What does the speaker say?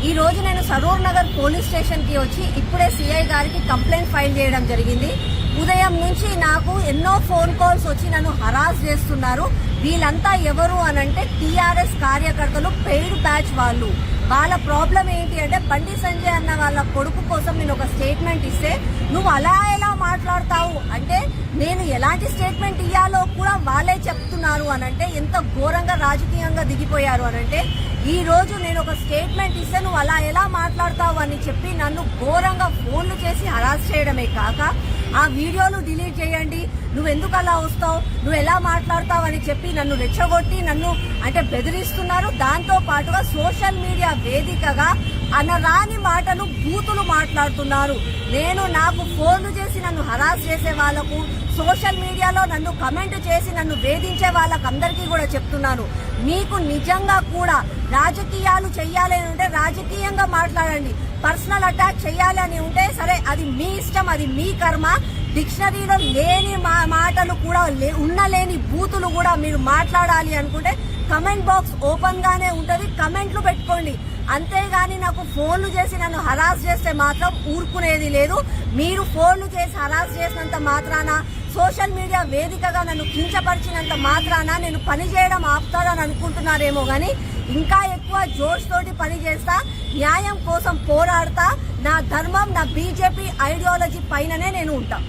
ఈ రోజు నేను సరూర్ నగర్ పోలీస్ స్టేషన్ కి వచ్చి ఇప్పుడే సిఐ గారికి కంప్లైంట్ ఫైల్ చేయడం జరిగింది. ఉదయం నుంచి నాకు ఎన్నో ఫోన్ కాల్స్ వచ్చి నన్ను హరాస్ చేస్తున్నారు. వీళ్ళంతా ఎవరు అనంటే టీఆర్ఎస్ కార్యకర్తలు, పెయిడ్ బ్యాచ్ వాళ్ళు. వాళ్ళ ప్రాబ్లం ఏంటి అంటే బండి సంజయ్ అన్న వాళ్ళ కొడుకు కోసం నేను ఒక స్టేట్మెంట్ ఇస్తే నువ్వు అలా ఎలా మాట్లాడతావు అంటే నేను ఎలాంటి స్టేట్మెంట్ ఇయ్యాలో కూడా వాళ్ళే చెప్తున్నారు అనంటే ఎంత ఘోరంగా రాజకీయంగా దిగిపోయారు అనంటే ఈ రోజు నేను ఒక స్టేట్మెంట్ ఇస్తే నువ్వు అలా ఎలా మాట్లాడతావు అని చెప్పి నన్ను ఘోరంగా ఫోన్లు చేసి హరాస్ చేయడమే కాక ఆ వీడియోలు డిలీట్ చేయండి, నువ్వెందుకు అలా వస్తావు, నువ్వు ఎలా మాట్లాడతావు అని చెప్పి నన్ను రెచ్చగొట్టి నన్ను అంటే బెదిరిస్తున్నారు. దాంతో పాటుగా సోషల్ మీడియా వేదికగా అనరాని మాటలు, బూతులు మాట్లాడుతున్నారు. నాకు ఫోన్లు చేసి నన్ను హరాస్ చేసే వాళ్లకు, సోషల్ మీడియాలో నన్ను కమెంట్ చేసి నన్ను వేధించే వాళ్ళకందరికీ కూడా చెప్తున్నాను, మీకు నిజంగా కూడా రాజకీయాలు చెయ్యాలి అని ఉంటే రాజకీయంగా మాట్లాడండి. పర్సనల్ అటాక్ చెయ్యాలి అని ఉంటే సరే, అది మీ ఇష్టం, అది మీ కర్మ. డిక్షనరీలో లేని మాటలు కూడా లేని బూతులు కూడా మీరు మాట్లాడాలి అనుకుంటే కమెంట్ బాక్స్ ఓపెన్ గానే ఉంటది, కమెంట్లు పెట్టుకోండి. అంతేగాని నాకు ఫోన్లు చేసి నన్ను హరాస్ చేస్తే మాత్రం ఊరుకునేది లేదు. మీరు ఫోన్లు చేసి హరాస్ చేసినంత మాత్రాన, సోషల్ మీడియా వేదికగా నన్ను కించపరిచినంత మాత్రాన నేను పని చేయడం ఆపుతాడని అనుకుంటున్నారేమో గాని ఇంకా ఎక్కువ జోష్ తోటి పని చేస్తా, న్యాయం కోసం పోరాడతా. నా ధర్మం, నా బీజేపీ ఐడియాలజీ పైననే నేను ఉంటా.